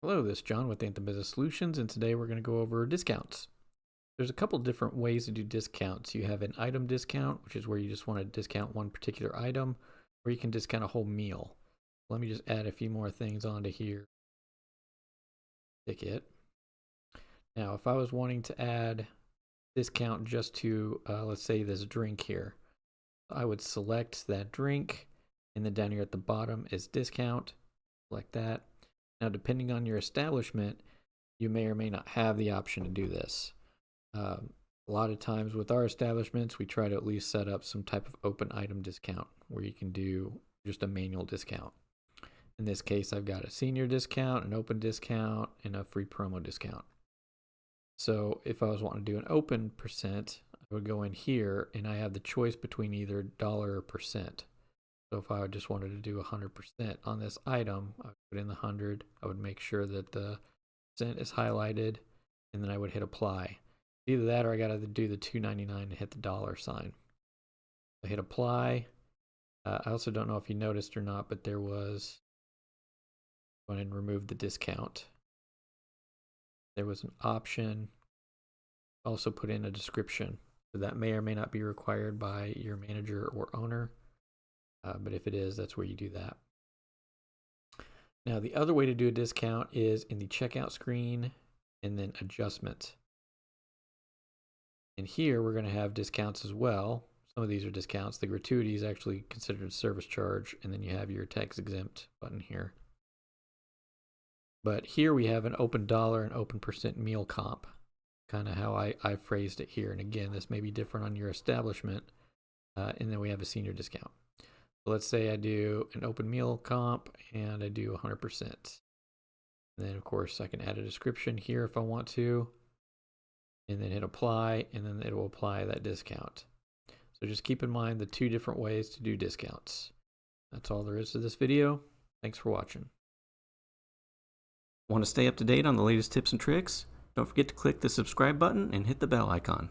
Hello, this is John with Anthem Business Solutions, and today we're going to go over discounts. There's a couple different ways to do discounts. You have an item discount, which is where you just want to discount one particular item, or you can discount a whole meal. Let me just add a few more things onto here. Ticket. Now, if I was wanting to add discount just to, let's say, this drink here, I would select that drink, and then down here at the bottom is discount. Select that. Now, depending on your establishment, you may or may not have the option to do this. A lot of times with our establishments, we try to at least set up some type of open item discount where you can do just a manual discount. In this case, I've got a senior discount, an open discount, and a free promo discount. So if I was wanting to do an open percent, I would go in here and I have the choice between either dollar or percent. So if I just wanted to do 100% on this item, I would put in the 100. I would make sure that the percent is highlighted, and then I would hit apply. Either that or I got to do the $2.99 and hit the dollar sign. I hit apply. I also don't know if you noticed or not, but there was, go ahead and remove the discount. There was an option. Also put in a description. So that may or may not be required by your manager or owner. But if it is, that's where you do that. Now, the other way to do a discount is in the checkout screen and then adjustment. And here we're going to have discounts as well. Some of these are discounts. The gratuity is actually considered a service charge, and then you have your tax exempt button here. But here we have an open dollar and open percent meal comp, kind of how I phrased it here. And again, this may be different on your establishment. And then we have a senior discount. So let's say I do an open meal comp and I do 100%. And then of course I can add a description here if I want to, and then hit apply, and then it will apply that discount. So just keep in mind the two different ways to do discounts. That's all there is to this video. Thanks for watching. Want to stay up to date on the latest tips and tricks? Don't forget to click the subscribe button and hit the bell icon.